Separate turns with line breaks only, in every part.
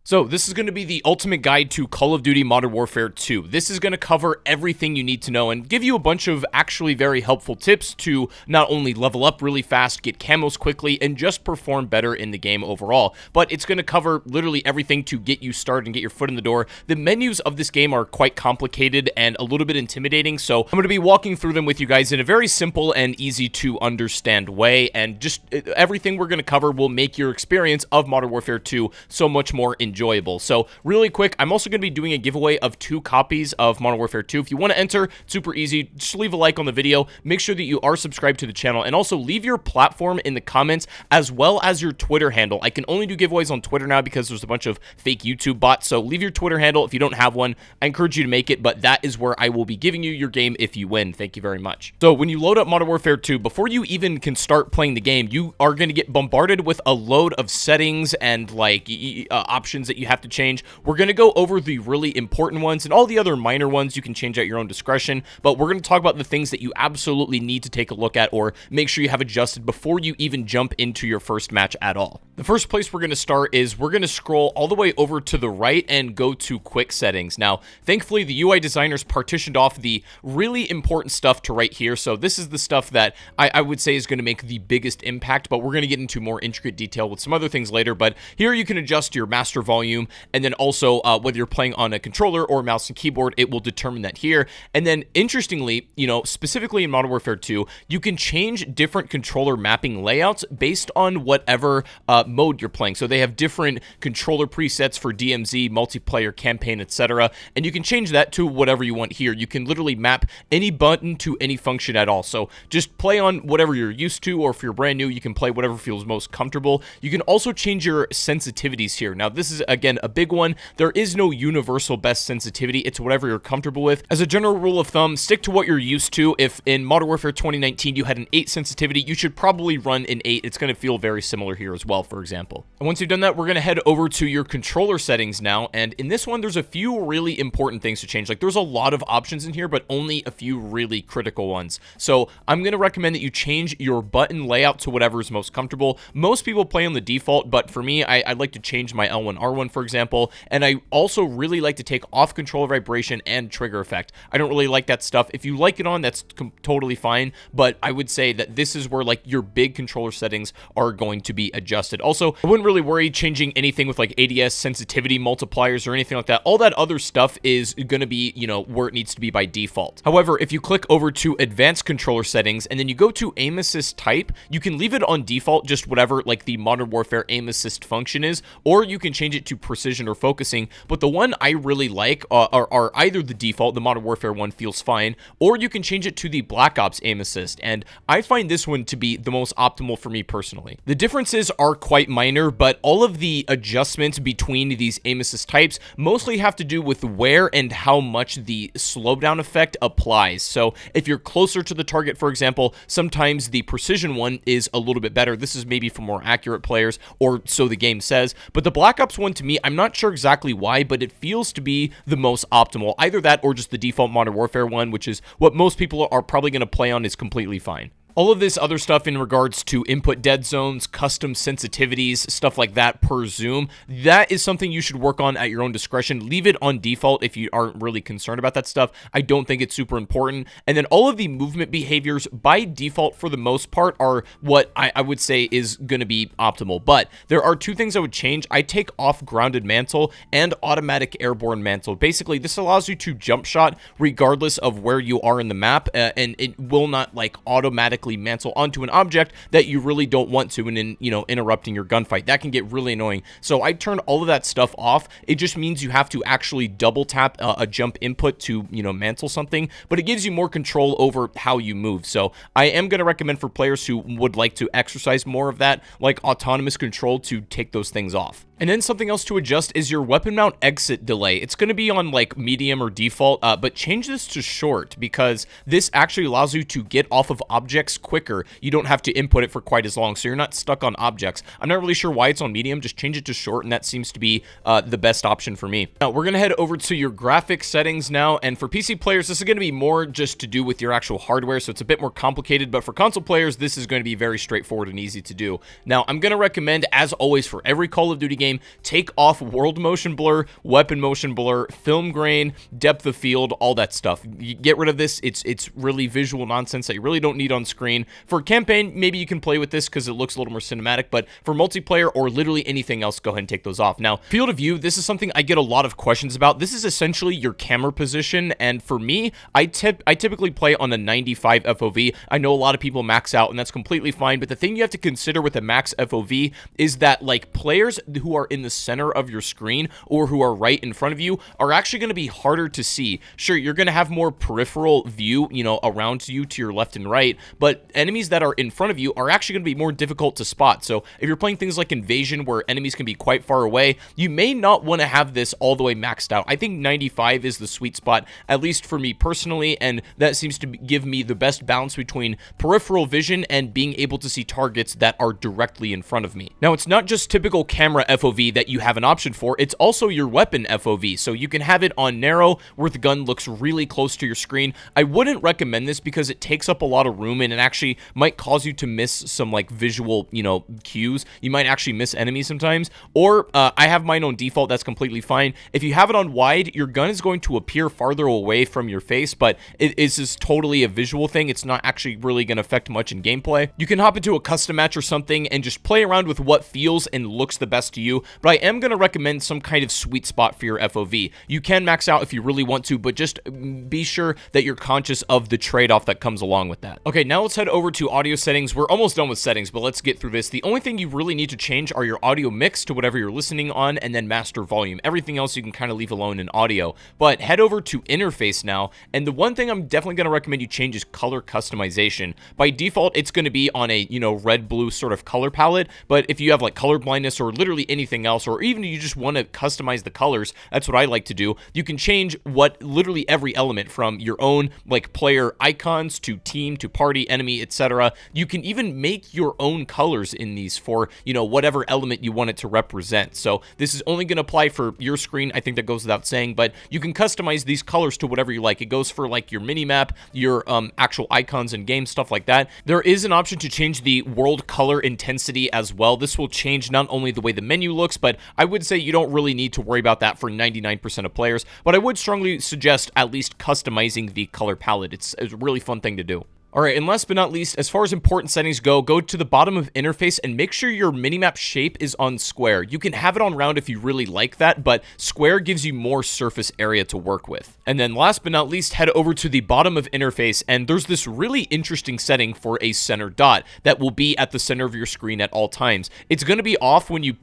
So this is going to be the ultimate guide to Call of Duty Modern Warfare 2. This is going to cover everything you need to know and give you a bunch of actually very helpful tips to not only level up really fast, get camos quickly, and just perform better in the game overall. But it's going to cover literally everything to get you started and get your foot in the door. The menus of this game are quite complicated and a little bit intimidating, so I'm going to be walking through them with you guys in a very simple and easy to understand way, and just everything we're going to cover will make your experience of Modern Warfare 2 so much more enjoyable. So really quick, I'm also going to be doing a giveaway of 2 copies of Modern Warfare 2. If you want to enter, super easy. Just leave a like on the video. Make sure that you are subscribed to the channel, and also leave your platform in the comments as well as your Twitter handle. I can only do giveaways on Twitter now because there's a bunch of fake YouTube bots, so leave your Twitter handle if you don't have one. I encourage you to make it, but that is where I will be giving you your game if you win. Thank you very much. So when you load up Modern Warfare 2, before you even can start playing the game, you are going to get bombarded with a load of settings and like options that you have to change. We're going to go over the really important ones, and all the other minor ones you can change at your own discretion, but we're going to talk about the things that you absolutely need to take a look at or make sure you have adjusted before you even jump into your first match at all. The first place we're going to start is we're going to scroll all the way over to the right and go to quick settings. Now, thankfully, the UI designers partitioned off the really important stuff to right here, so this is the stuff that I would say is going to make the biggest impact, but we're going to get into more intricate detail with some other things later. But here you can adjust your master volume, and then also whether you're playing on a controller or mouse and keyboard, it will determine that here. And then interestingly, you know, specifically in Modern Warfare 2, you can change different controller mapping layouts based on whatever mode you're playing. So they have different controller presets for DMZ, multiplayer, campaign, etc. And you can change that to whatever you want here. You can literally map any button to any function at all. So just play on whatever you're used to, or if you're brand new, you can play whatever feels most comfortable. You can also change your sensitivities here. Now, this is, again, a big one. There is no universal best sensitivity. It's whatever you're comfortable with. As a general rule of thumb, stick to what you're used to. If in Modern Warfare 2019 you had an 8 sensitivity, you should probably run an 8. It's going to feel very similar here as well, for example. And once you've done that, we're going to head over to your controller settings now. And in this one, there's a few really important things to change. Like, there's a lot of options in here, but only a few really critical ones. So I'm going to recommend that you change your button layout to whatever is most comfortable. Most people play on the default, but for me, I like to change my L1, R1, for example. And I also really like to take off controller vibration and trigger effect. I don't really like that stuff. If you like it on, that's totally fine, but I would say that this is where like your big controller settings are going to be adjusted. Also, I wouldn't really worry changing anything with like ADS sensitivity multipliers or anything like that. All that other stuff is going to be, you know, where it needs to be by default. However, if you click over to advanced controller settings and then you go to aim assist type, you can leave it on default, just whatever like the Modern Warfare aim assist function is, or you can change it to precision or focusing. But the one I really like are either the default, the Modern Warfare one feels fine, or you can change it to the Black Ops aim assist, and I find this one to be the most optimal for me personally. The differences are quite minor, but all of the adjustments between these aim assist types mostly have to do with where and how much the slowdown effect applies. So if you're closer to the target, for example, sometimes the precision one is a little bit better. This is maybe for more accurate players, or so the game says, but the Black Ops one, to me, I'm not sure exactly why, but it feels to be the most optimal. Either that or just the default Modern Warfare one, which is what most people are probably going to play on, is completely fine. All of this other stuff in regards to input dead zones, custom sensitivities, stuff like that per zoom, that is something you should work on at your own discretion. Leave it on default if you aren't really concerned about that stuff. I don't think it's super important. And then all of the movement behaviors by default for the most part are what I would say is going to be optimal. But there are 2 things I would change. I take off grounded mantle and automatic airborne mantle. Basically, this allows you to jump shot regardless of where you are in the map, and it will not like automatically mantle onto an object that you really don't want to, and then, you know, interrupting your gunfight. That can get really annoying. So I turned all of that stuff off. It just means you have to actually double tap a jump input to, you know, mantle something, but it gives you more control over how you move. So I am going to recommend for players who would like to exercise more of that, like autonomous control, to take those things off. And then something else to adjust is your weapon mount exit delay. It's going to be on like medium or default, but change this to short, because this actually allows you to get off of objects looks quicker. You don't have to input it for quite as long, so you're not stuck on objects. I'm not really sure why it's on medium. Just change it to short, and that seems to be the best option for me. Now, we're going to head over to your graphics settings now, and for PC players, this is going to be more just to do with your actual hardware, so it's a bit more complicated, but for console players, this is going to be very straightforward and easy to do. Now, I'm going to recommend, as always, for every Call of Duty game, take off world motion blur, weapon motion blur, film grain, depth of field, all that stuff. You get rid of this. It's really visual nonsense that you really don't need on screen. For campaign, maybe you can play with this because it looks a little more cinematic, but for multiplayer or literally anything else, go ahead and take those off. Now, field of view, this is something I get a lot of questions about. This is essentially your camera position, and for me, I typically play on a 95 FOV. I know a lot of people max out, and that's completely fine, but the thing you have to consider with a max FOV is that, like, players who are in the center of your screen or who are right in front of you are actually going to be harder to see. Sure, you're going to have more peripheral view, you know, around you to your left and right, but enemies that are in front of you are actually going to be more difficult to spot. So if you're playing things like Invasion, where enemies can be quite far away, you may not want to have this all the way maxed out. I think 95 is the sweet spot, at least for me personally, and that seems to give me the best balance between peripheral vision and being able to see targets that are directly in front of me. Now, it's not just typical camera FOV that you have an option for, it's also your weapon FOV. So you can have it on narrow, where the gun looks really close to your screen. I wouldn't recommend this because it takes up a lot of room and it actually might cause you to miss some, like, visual, you know, cues. You might actually miss enemies sometimes. Or I have mine on default. That's completely fine. If you have it on wide, your gun is going to appear farther away from your face, but it is just totally a visual thing. It's not actually really going to affect much in gameplay. You can hop into a custom match or something and just play around with what feels and looks the best to you, but I am going to recommend some kind of sweet spot for your FOV. You can max out if you really want to, but just be sure that you're conscious of the trade-off that comes along with that. Okay, now let's head over to audio settings. We're almost done with settings, but let's get through this. The only thing you really need to change are your audio mix to whatever you're listening on, and then master volume. Everything else you can kind of leave alone in audio. But head over to interface now, and the one thing I'm definitely going to recommend you change is color customization. By default, it's going to be on a, you know, red-blue sort of color palette, but if you have, like, color blindness or literally anything else, or even you just want to customize the colors, that's what I like to do. You can change what literally every element, from your own, like, player icons to team to party, enemy, etc. You can even make your own colors in these for, you know, whatever element you want it to represent. So this is only going to apply for your screen. I think that goes without saying, but you can customize these colors to whatever you like. It goes for, like, your minimap, your actual icons in game, stuff like that. There is an option to change the world color intensity as well. This will change not only the way the menu looks, but I would say you don't really need to worry about that for 99% of players, but I would strongly suggest at least customizing the color palette. It's a really fun thing to do. Alright, and last but not least, as far as important settings go to the bottom of interface and make sure your minimap shape is on square. You can have it on round if you really like that, but square gives you more surface area to work with. And then last but not least, head over to the bottom of interface, and there's this really interesting setting for a center dot that will be at the center of your screen at all times. It's going to be off when you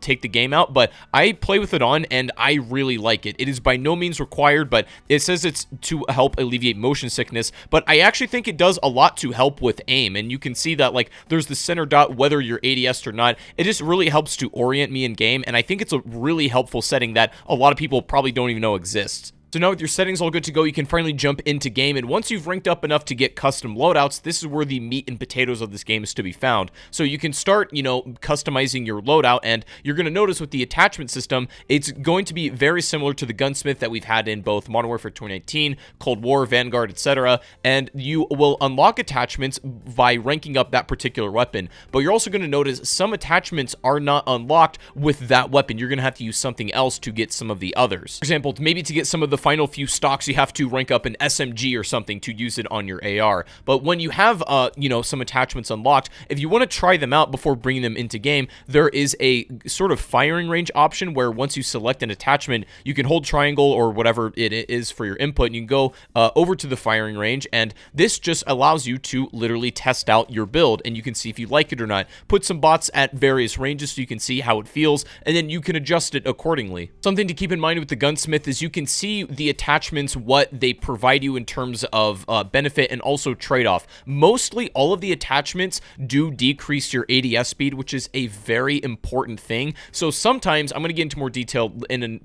take the game out, but I play with it on, and I really like it. It is by no means required, but it says it's to help alleviate motion sickness, but I actually think it does a lot to help with aim, and you can see that, like, there's the center dot whether you're ADS or not. It just really helps to orient me in game, and I think it's a really helpful setting that a lot of people probably don't even know exists. So now with your settings all good to go, you can finally jump into game, and once you've ranked up enough to get custom loadouts, this is where the meat and potatoes of this game is to be found. So you can start, customizing your loadout, and you're going to notice with the attachment system, it's going to be very similar to the Gunsmith that we've had in both Modern Warfare 2019, Cold War, Vanguard, etc., and you will unlock attachments by ranking up that particular weapon. But you're also going to notice some attachments are not unlocked with that weapon. You're going to have to use something else to get some of the others. For example, maybe to get some of the final few stocks, you have to rank up an SMG or something to use it on your AR. But when you have, some attachments unlocked, if you want to try them out before bringing them into game, there is a sort of firing range option where once you select an attachment, you can hold triangle or whatever it is for your input, and you can go over to the firing range, and this just allows you to literally test out your build, and you can see if you like it or not. Put some bots at various ranges so you can see how it feels, and then you can adjust it accordingly. Something to keep in mind with the Gunsmith is you can see the attachments, what they provide you in terms of benefit and also trade-off. Mostly all of the attachments do decrease your ADS speed, which is a very important thing. So sometimes, I'm going to get into more detail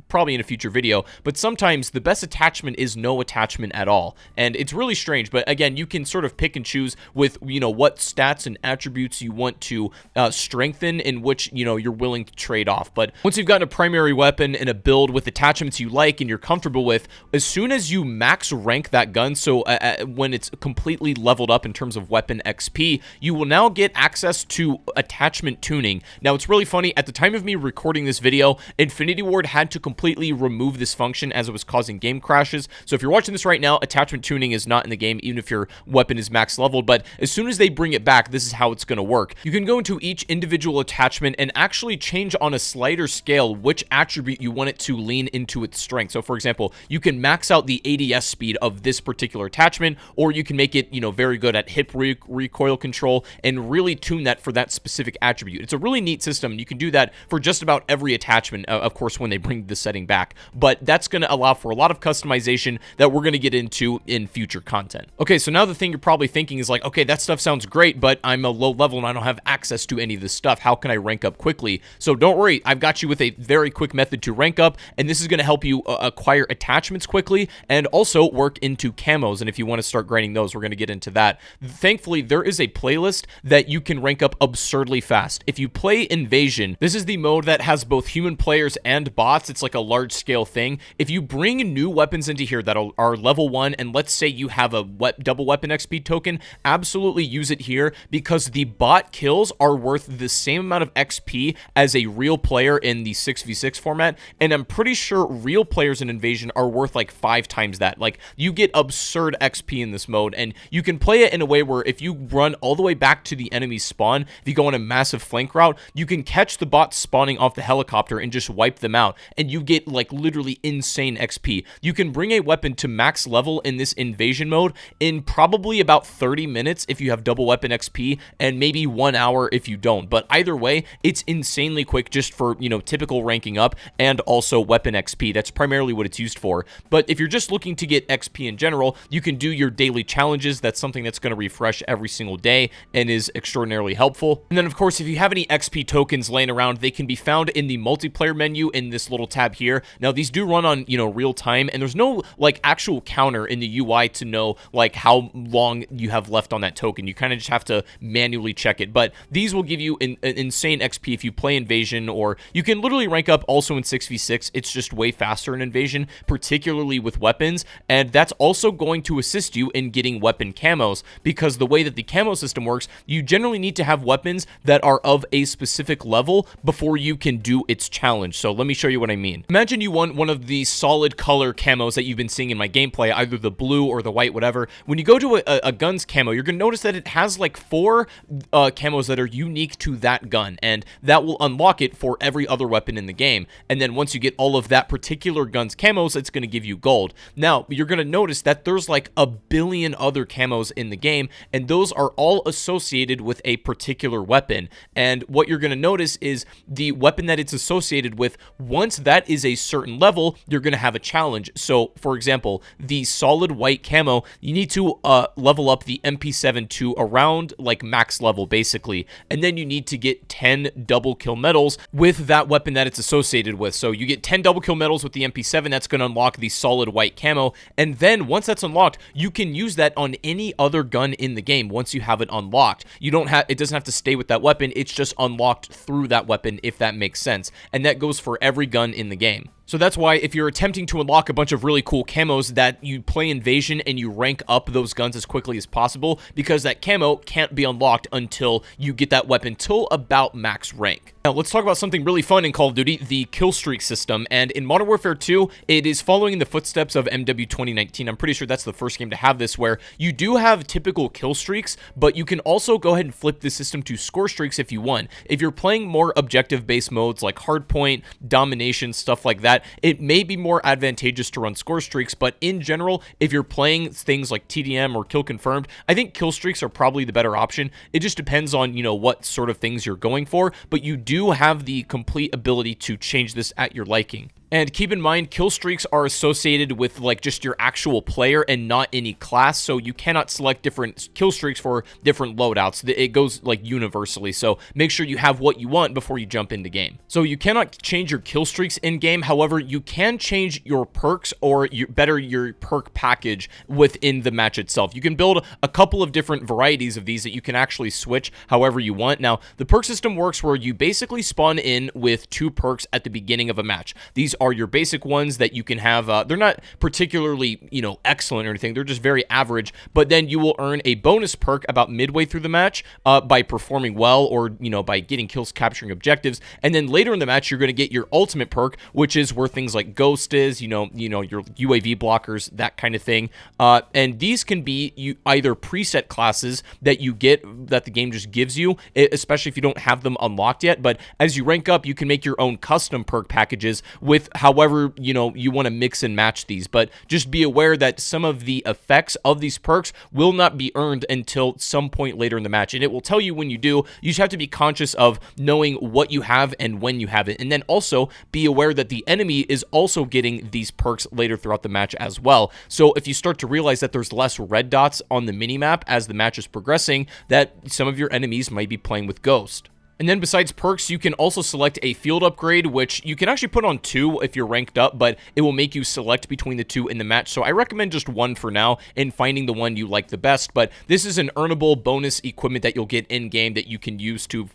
probably in a future video, but sometimes the best attachment is no attachment at all. And it's really strange, but again, you can sort of pick and choose with, what stats and attributes you want to strengthen, in which, you're willing to trade off. But once you've gotten a primary weapon and a build with attachments you like and you're comfortable with, as soon as you max rank that gun, so when it's completely leveled up in terms of weapon XP, you will now get access to attachment tuning. Now, it's really funny, at the time of me recording this video, Infinity Ward had to completely remove this function as it was causing game crashes. So if you're watching this right now, attachment tuning is not in the game, even if your weapon is max leveled. But as soon as they bring it back, this is how it's going to work. You can go into each individual attachment and actually change on a slider scale which attribute you want it to lean into its strength. So for example, you can max out the ADS speed of this particular attachment, or you can make it, very good at hip recoil control and really tune that for that specific attribute. It's a really neat system. You can do that for just about every attachment, of course, when they bring the setting back. But that's going to allow for a lot of customization that we're going to get into in future content. Okay, so now the thing you're probably thinking is like, okay, that stuff sounds great, but I'm a low level and I don't have access to any of this stuff. How can I rank up quickly? So don't worry, I've got you with a very quick method to rank up, and this is going to help you acquire attachments quickly and also work into camos. And if you want to start grinding those, we're going to get into that. Thankfully, there is a playlist that you can rank up absurdly fast. If you play Invasion, this is the mode that has both human players and bots. It's like a large scale thing. If you bring new weapons into here that are level 1, and let's say you have a double weapon XP token, absolutely use it here, because the bot kills are worth the same amount of XP as a real player in the 6v6 format, and I'm pretty sure real players in Invasion are worth like 5 times that. Like, you get absurd XP in this mode, and you can play it in a way where if you run all the way back to the enemy spawn, if you go on a massive flank route, you can catch the bots spawning off the helicopter and just wipe them out, and you get like literally insane XP. You can bring a weapon to max level in this Invasion mode in probably about 30 minutes if you have double weapon XP, and maybe 1 hour if you don't. But either way, it's insanely quick just for, typical ranking up and also weapon XP. That's primarily what it's used for. But if you're just looking to get XP in general, you can do your daily challenges. That's something that's going to refresh every single day and is extraordinarily helpful. And then, of course, if you have any XP tokens laying around, they can be found in the multiplayer menu in this little tab here. Now, these do run on, real time, and there's no, like, actual counter in the UI to know, like, how long you have left on that token. You kind of just have to manually check it. But these will give you an insane XP if you play Invasion, or you can literally rank up also in 6v6. It's just way faster in Invasion, particularly with weapons, and that's also going to assist you in getting weapon camos, because the way that the camo system works, you generally need to have weapons that are of a specific level before you can do its challenge. So let me show you what I mean. Imagine you want one of the solid color camos that you've been seeing in my gameplay, either the blue or the white, whatever. When you go to a gun's camo, you're going to notice that it has like 4 camos that are unique to that gun, and that will unlock it for every other weapon in the game. And then once you get all of that particular gun's camos, it's going to give you gold. Now, you're going to notice that there's like a billion other camos in the game, and those are all associated with a particular weapon. And what you're going to notice is the weapon that it's associated with, once that is a certain level, you're going to have a challenge. So, for example, the solid white camo, you need to level up the MP7 to around like max level, basically. And then you need to get 10 double kill medals with that weapon that it's associated with. So you get 10 double kill medals with the MP7, that's going to unlock the solid white camo. And then once that's unlocked, you can use that on any other gun in the game once you have it unlocked. You don't have, it doesn't have to stay with that weapon, it's just unlocked through that weapon, if that makes sense. And that goes for every gun in the game. So that's why if you're attempting to unlock a bunch of really cool camos, that you play Invasion and you rank up those guns as quickly as possible, because that camo can't be unlocked until you get that weapon till about max rank. Now, let's talk about something really fun in Call of Duty, the Killstreaks system. And in Modern Warfare 2, it is following in the footsteps of MW 2019. I'm pretty sure that's the first game to have this, where you do have typical Killstreaks, but you can also go ahead and flip the system to scorestreaks if you want. If you're playing more objective-based modes like hardpoint, domination, stuff like that, it may be more advantageous to run score streaks, but in general, if you're playing things like TDM or kill confirmed, I think kill streaks are probably the better option. It just depends on, what sort of things you're going for, but you do have the complete ability to change this at your liking. And keep in mind, kill streaks are associated with like just your actual player and not any class, so you cannot select different kill streaks for different loadouts. It goes like universally, so make sure you have what you want before you jump into game. So you cannot change your kill streaks in game. However, you can change your perks or your perk package within the match itself. You can build a couple of different varieties of these that you can actually switch however you want. Now, the perk system works where you basically spawn in with 2 perks at the beginning of a match. These are your basic ones that you can have. They're not particularly, excellent or anything. They're just very average, but then you will earn a bonus perk about midway through the match by performing well or, by getting kills, capturing objectives. And then later in the match, you're going to get your ultimate perk, which is where things like Ghost is, your UAV blockers, that kind of thing. And these can be either preset classes that you get that the game just gives you, especially if you don't have them unlocked yet. But as you rank up, you can make your own custom perk packages with however, you want to mix and match these. But just be aware that some of the effects of these perks will not be earned until some point later in the match. And it will tell you when you do. You just have to be conscious of knowing what you have and when you have it. And then also be aware that the enemy is also getting these perks later throughout the match as well. So if you start to realize that there's less red dots on the minimap as the match is progressing, that some of your enemies might be playing with Ghost. And then besides perks, you can also select a field upgrade, which you can actually put on 2 if you're ranked up, but it will make you select between the 2 in the match. So I recommend just 1 for now and finding the one you like the best. But this is an earnable bonus equipment that you'll get in-game that you can use to,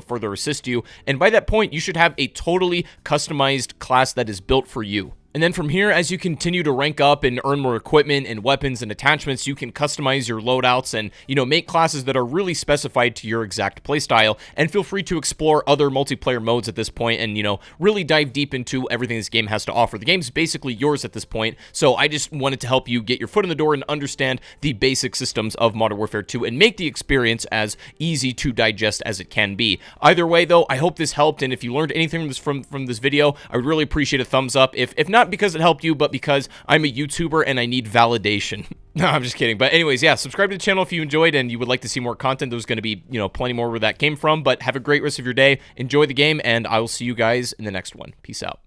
further assist you. And by that point, you should have a totally customized class that is built for you. And then from here, as you continue to rank up and earn more equipment and weapons and attachments, you can customize your loadouts and, make classes that are really specified to your exact playstyle. And feel free to explore other multiplayer modes at this point and, really dive deep into everything this game has to offer. The game's basically yours at this point, so I just wanted to help you get your foot in the door and understand the basic systems of Modern Warfare 2 and make the experience as easy to digest as it can be. Either way, though, I hope this helped, and if you learned anything from this video, I would really appreciate a thumbs up. If not because it helped you, but because I'm a YouTuber and I need validation. No, I'm just kidding. But anyways, yeah, subscribe to the channel if you enjoyed and you would like to see more content. There's going to be, plenty more where that came from. But have a great rest of your day. Enjoy the game, and I will see you guys in the next one. Peace out.